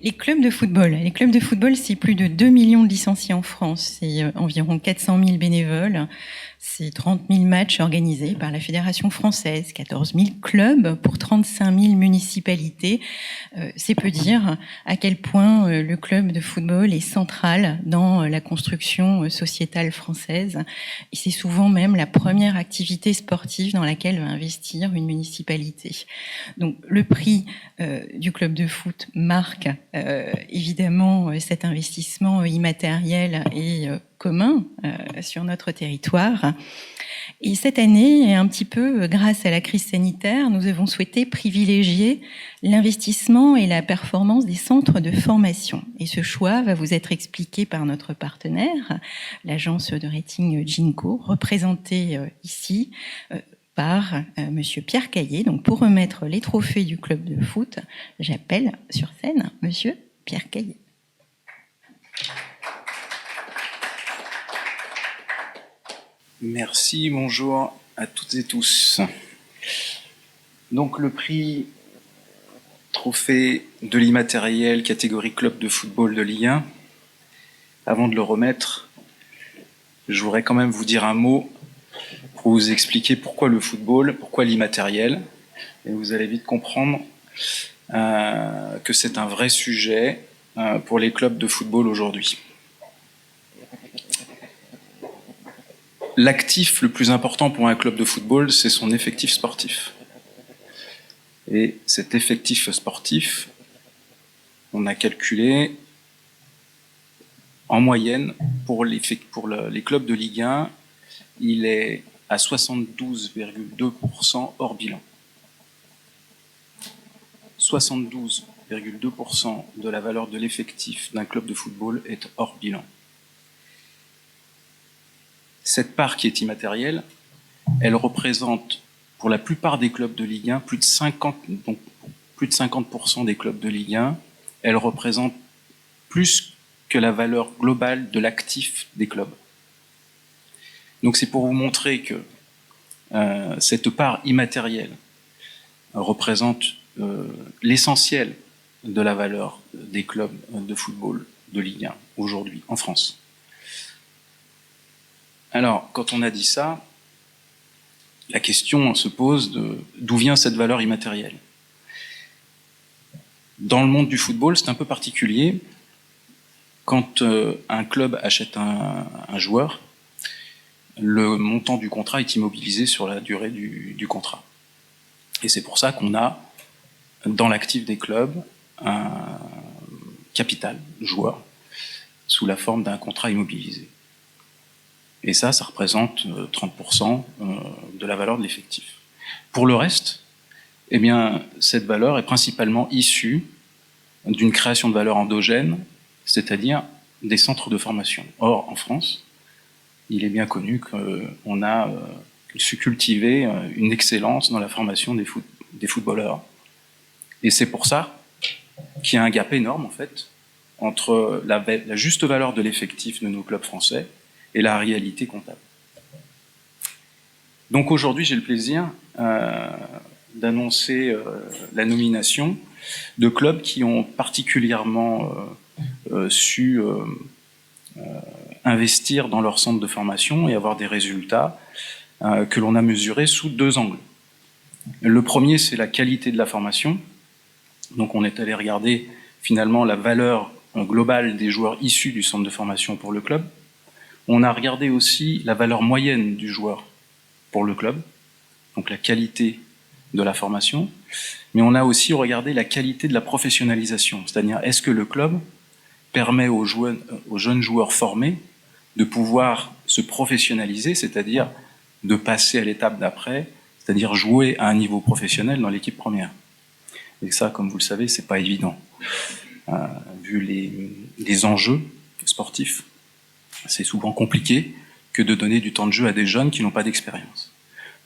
Les clubs de football. Les clubs de football, c'est plus de 2 millions de licenciés en France. C'est environ 400 000 bénévoles. C'est 30 000 matchs organisés par la Fédération française, 14 000 clubs pour 35 000 municipalités. C'est peu dire à quel point le club de football est central dans la construction sociétale française. Et c'est souvent même la première activité sportive dans laquelle va investir une municipalité. Donc le prix du club de foot marque évidemment cet investissement immatériel et commun sur notre territoire. Et cette année, et un petit peu grâce à la crise sanitaire, nous avons souhaité privilégier l'investissement et la performance des centres de formation. Et ce choix va vous être expliqué par notre partenaire, l'agence de rating Ginko, représentée ici par Monsieur Pierre Caillé. Donc pour remettre les trophées du club de foot, j'appelle sur scène Monsieur Pierre Caillé. Merci, bonjour à toutes et tous. Donc le prix trophée de l'immatériel catégorie club de football de Ligue 1, avant de le remettre, je voudrais quand même vous dire un mot pour vous expliquer pourquoi le football, pourquoi l'immatériel, et vous allez vite comprendre que c'est un vrai sujet pour les clubs de football aujourd'hui. L'actif le plus important pour un club de football, c'est son effectif sportif. Et cet effectif sportif, on a calculé en moyenne pour les clubs de Ligue 1, il est à 72,2% hors bilan. 72,2% de la valeur de l'effectif d'un club de football est hors bilan. Cette part qui est immatérielle, elle représente pour la plupart des clubs de Ligue 1, plus de 50% des clubs de Ligue 1, elle représente plus que la valeur globale de l'actif des clubs. Donc c'est pour vous montrer que cette part immatérielle représente l'essentiel de la valeur des clubs de football de Ligue 1 aujourd'hui en France. Alors, quand on a dit ça, la question se pose d'où vient cette valeur immatérielle. Dans le monde du football, c'est un peu particulier. Quand un club achète un joueur, le montant du contrat est immobilisé sur la durée du contrat. Et c'est pour ça qu'on a, dans l'actif des clubs, un capital joueur sous la forme d'un contrat immobilisé. Et ça représente 30% de la valeur de l'effectif. Pour le reste, eh bien, cette valeur est principalement issue d'une création de valeur endogène, c'est-à-dire des centres de formation. Or, en France, il est bien connu qu'on a su cultiver une excellence dans la formation des footballeurs. Et c'est pour ça qu'il y a un gap énorme, en fait, entre la juste valeur de l'effectif de nos clubs français et la réalité comptable. Donc aujourd'hui, j'ai le plaisir d'annoncer la nomination de clubs qui ont particulièrement su investir dans leur centre de formation et avoir des résultats que l'on a mesurés sous deux angles. Le premier, c'est la qualité de la formation. Donc on est allé regarder finalement la valeur globale des joueurs issus du centre de formation pour le club. On a regardé aussi la valeur moyenne du joueur pour le club, donc la qualité de la formation, mais on a aussi regardé la qualité de la professionnalisation, c'est-à-dire est-ce que le club permet aux jeunes joueurs formés de pouvoir se professionnaliser, c'est-à-dire de passer à l'étape d'après, c'est-à-dire jouer à un niveau professionnel dans l'équipe première. Et ça, comme vous le savez, c'est pas évident, vu les enjeux sportifs. C'est souvent compliqué que de donner du temps de jeu à des jeunes qui n'ont pas d'expérience.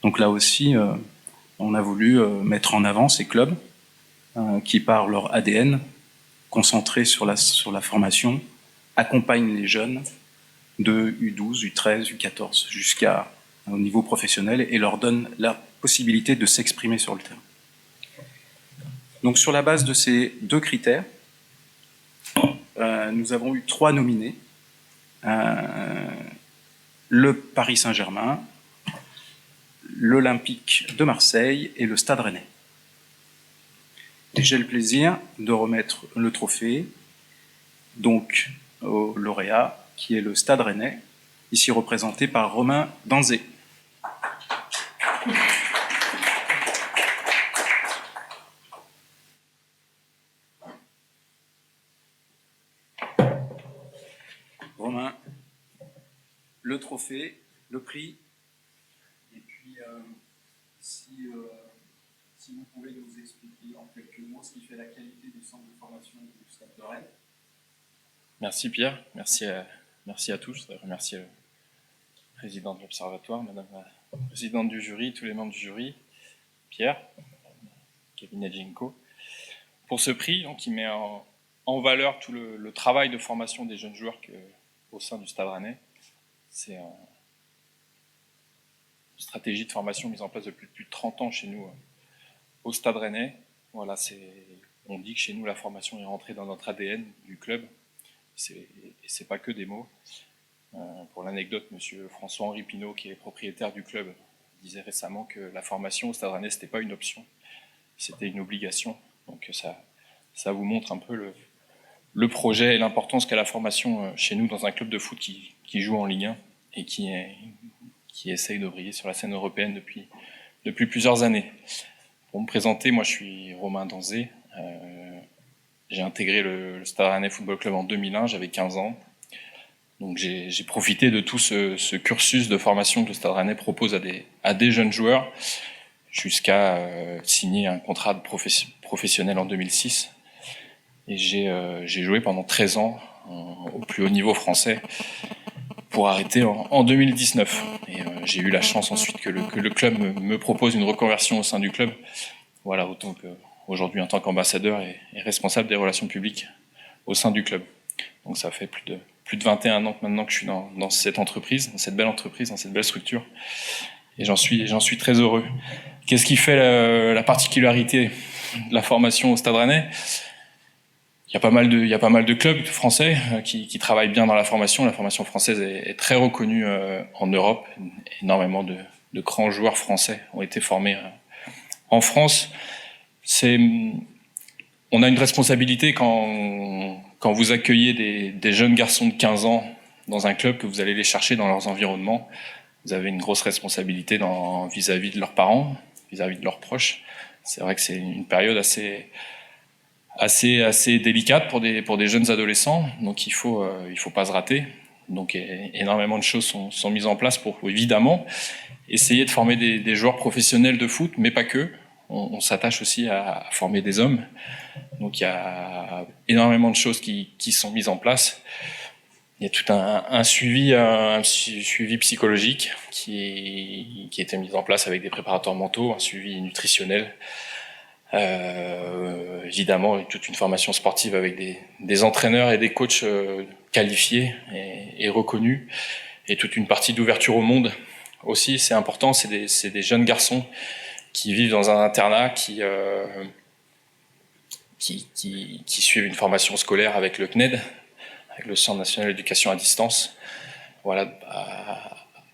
Donc là aussi, on a voulu mettre en avant ces clubs qui, par leur ADN, concentrés sur la formation, accompagnent les jeunes de U12, U13, U14 jusqu'au niveau professionnel et leur donnent la possibilité de s'exprimer sur le terrain. Donc sur la base de ces deux critères, nous avons eu 3 nominés. Le Paris Saint-Germain, l'Olympique de Marseille et le Stade Rennais. Et j'ai le plaisir de remettre le trophée donc au lauréat, qui est le Stade Rennais, ici représenté par Romain Danzé. Romain, le trophée, le prix, et puis si vous pouvez nous expliquer en quelques mots ce qui fait la qualité du centre de formation du Stade de Rennes. Merci Pierre, merci à tous. Je voudrais remercier le président de l'Observatoire, madame la présidente du jury, tous les membres du jury, Pierre, cabinet Ginko, pour ce prix donc, qui met en valeur tout le travail de formation des jeunes joueurs au sein du Stade Rennais. C'est une stratégie de formation mise en place depuis plus de 30 ans chez nous au Stade Rennais. Voilà, on dit que chez nous la formation est rentrée dans notre ADN du club. Et c'est pas que des mots. Pour l'anecdote, monsieur François-Henri Pinault, qui est propriétaire du club, disait récemment que la formation au Stade Rennais, c'était pas une option, c'était une obligation. Donc ça vous montre un peu le projet et l'importance qu'a la formation chez nous dans un club de foot qui joue en Ligue 1 et qui essaye de briller sur la scène européenne depuis plusieurs années. Pour me présenter, moi je suis Romain Danzé. J'ai intégré le Stade Rennais Football Club en 2001, j'avais 15 ans. Donc j'ai profité de tout ce cursus de formation que le Stade Rennais propose à des jeunes joueurs, jusqu'à signer un contrat de professionnel en 2006. Et j'ai joué pendant 13 ans au plus haut niveau français, pour arrêter en 2019. Et j'ai eu la chance ensuite que le club me propose une reconversion au sein du club. Voilà, autant que aujourd'hui en tant qu'ambassadeur et responsable des relations publiques au sein du club. Donc ça fait plus de 21 ans maintenant que je suis dans cette entreprise, dans cette belle structure. Et j'en suis très heureux. Qu'est-ce qui fait la particularité de la formation au Stade Rennais ? Il y a pas mal de clubs français qui travaillent bien dans la formation. La formation française est très reconnue en Europe. Énormément de grands joueurs français ont été formés en France. On a une responsabilité quand vous accueillez des jeunes garçons de 15 ans dans un club, que vous allez les chercher dans leurs environnements. Vous avez une grosse responsabilité vis-à-vis de leurs parents, vis-à-vis de leurs proches. C'est vrai que c'est une période assez délicate pour des jeunes adolescents, donc il faut pas se rater. Donc énormément de choses sont mises en place pour évidemment essayer de former des joueurs professionnels de foot, mais pas que. On s'attache aussi à former des hommes. Donc il y a énormément de choses qui sont mises en place. Il y a tout un suivi psychologique qui a été mis en place avec des préparateurs mentaux, un suivi nutritionnel. Évidemment, toute une formation sportive avec des entraîneurs et des coachs qualifiés et reconnus, et toute une partie d'ouverture au monde aussi. C'est important, c'est des jeunes garçons qui vivent dans un internat, qui suivent une formation scolaire avec le CNED, avec le Centre national d'éducation à distance, voilà,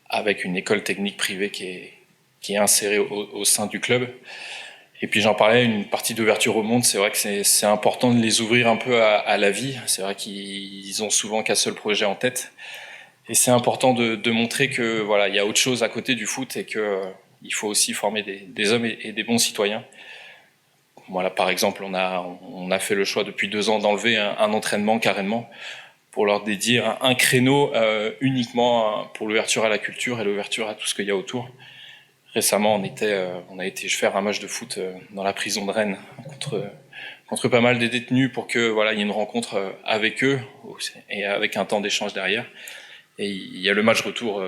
avec une école technique privée qui est insérée au sein du club. Et puis j'en parlais, une partie d'ouverture au monde, c'est vrai que c'est important de les ouvrir un peu à la vie. C'est vrai qu'ils ont souvent qu'un seul projet en tête. Et c'est important de montrer que voilà, il y a autre chose à côté du foot et que il faut aussi former des hommes et des bons citoyens. Voilà, par exemple, on a fait le choix depuis 2 ans d'enlever un entraînement carrément pour leur dédier un créneau uniquement pour l'ouverture à la culture et l'ouverture à tout ce qu'il y a autour. Récemment, on a été faire un match de foot dans la prison de Rennes contre pas mal des détenus pour que voilà, il y ait une rencontre avec eux et avec un temps d'échange derrière. Et il y a le match retour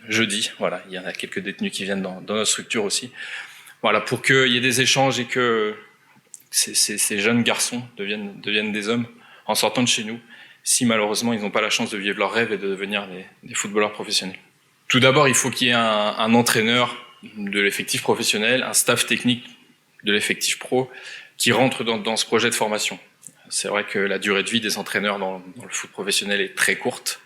jeudi. Voilà, il y en a quelques détenus qui viennent dans notre structure aussi. Voilà, pour qu'il y ait des échanges et que ces jeunes garçons deviennent des hommes en sortant de chez nous, si malheureusement ils n'ont pas la chance de vivre leur rêve et de devenir des footballeurs professionnels. Tout d'abord, il faut qu'il y ait un entraîneur de l'effectif professionnel, un staff technique de l'effectif pro qui rentre dans ce projet de formation. C'est vrai que la durée de vie des entraîneurs dans le foot professionnel est très courte.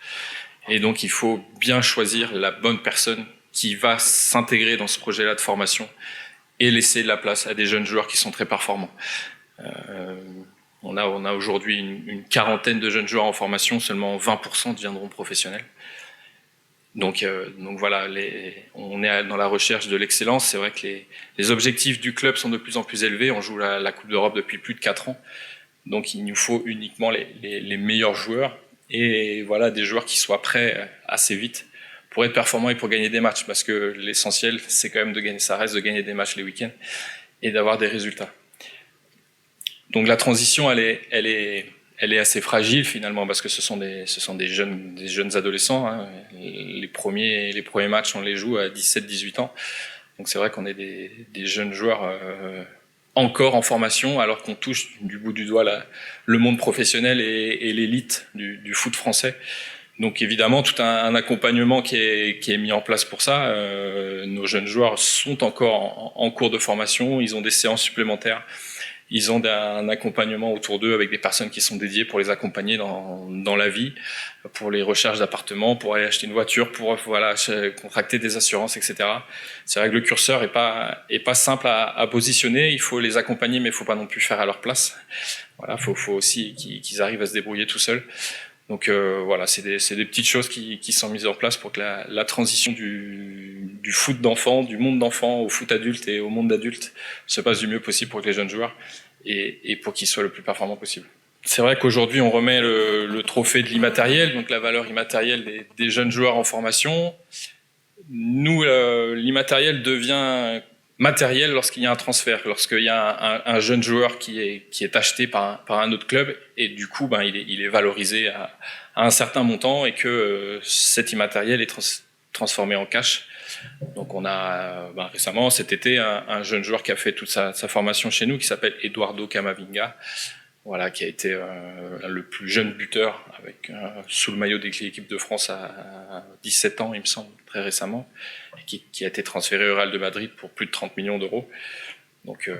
Et donc, il faut bien choisir la bonne personne qui va s'intégrer dans ce projet-là de formation et laisser de la place à des jeunes joueurs qui sont très performants. On a aujourd'hui une quarantaine de jeunes joueurs en formation, seulement 20% deviendront professionnels. Donc voilà, on est dans la recherche de l'excellence. C'est vrai que les objectifs du club sont de plus en plus élevés. On joue la Coupe d'Europe depuis plus de 4 ans. Donc il nous faut uniquement les meilleurs joueurs et voilà, des joueurs qui soient prêts assez vite pour être performants et pour gagner des matchs. Parce que l'essentiel, c'est quand même ça reste de gagner des matchs les week-ends et d'avoir des résultats. Donc la transition, elle est assez fragile finalement parce que ce sont des jeunes adolescents. Hein. Les premiers matchs, on les joue à 17-18 ans. Donc c'est vrai qu'on est des jeunes joueurs encore en formation alors qu'on touche du bout du doigt le monde professionnel et l'élite du foot français. Donc évidemment tout un accompagnement qui est mis en place pour ça. Nos jeunes joueurs sont encore en cours de formation, ils ont des séances supplémentaires. Ils ont un accompagnement autour d'eux avec des personnes qui sont dédiées pour les accompagner dans la vie, pour les recherches d'appartements, pour aller acheter une voiture, pour contracter des assurances, etc. C'est vrai que le curseur est pas simple à positionner. Il faut les accompagner, mais il faut pas non plus faire à leur place. Voilà, faut aussi qu'ils arrivent à se débrouiller tout seuls. Donc voilà, c'est des petites choses qui sont mises en place pour que la transition du foot d'enfant, du monde d'enfant au foot adulte et au monde d'adulte se passe du mieux possible pour que les jeunes joueurs et pour qu'ils soient le plus performants possible. C'est vrai qu'aujourd'hui on remet le trophée de l'immatériel, donc la valeur immatérielle des jeunes joueurs en formation. Nous, l'immatériel devient matériel lorsqu'il y a un transfert, lorsqu'il y a un jeune joueur qui est acheté par un autre club et du coup il est valorisé à un certain montant et que cet immatériel est transformé en cash. Donc on a récemment cet été un jeune joueur qui a fait toute sa formation chez nous qui s'appelle Eduardo Camavinga, voilà, qui a été le plus jeune buteur sous le maillot de l'équipe de France à 17 ans, il me semble, très récemment, et qui a été transféré au Real de Madrid pour plus de 30 millions d'euros. Donc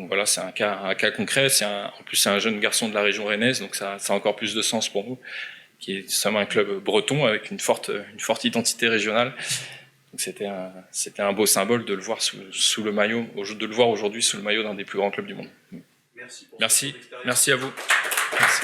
voilà, c'est un cas concret. En plus, c'est un jeune garçon de la région rennaise, donc ça a encore plus de sens pour nous, qui est seulement un club breton avec une forte identité régionale. Donc c'était un beau symbole de le voir sous le maillot, de le voir aujourd'hui sous le maillot d'un des plus grands clubs du monde. Merci à vous. Merci.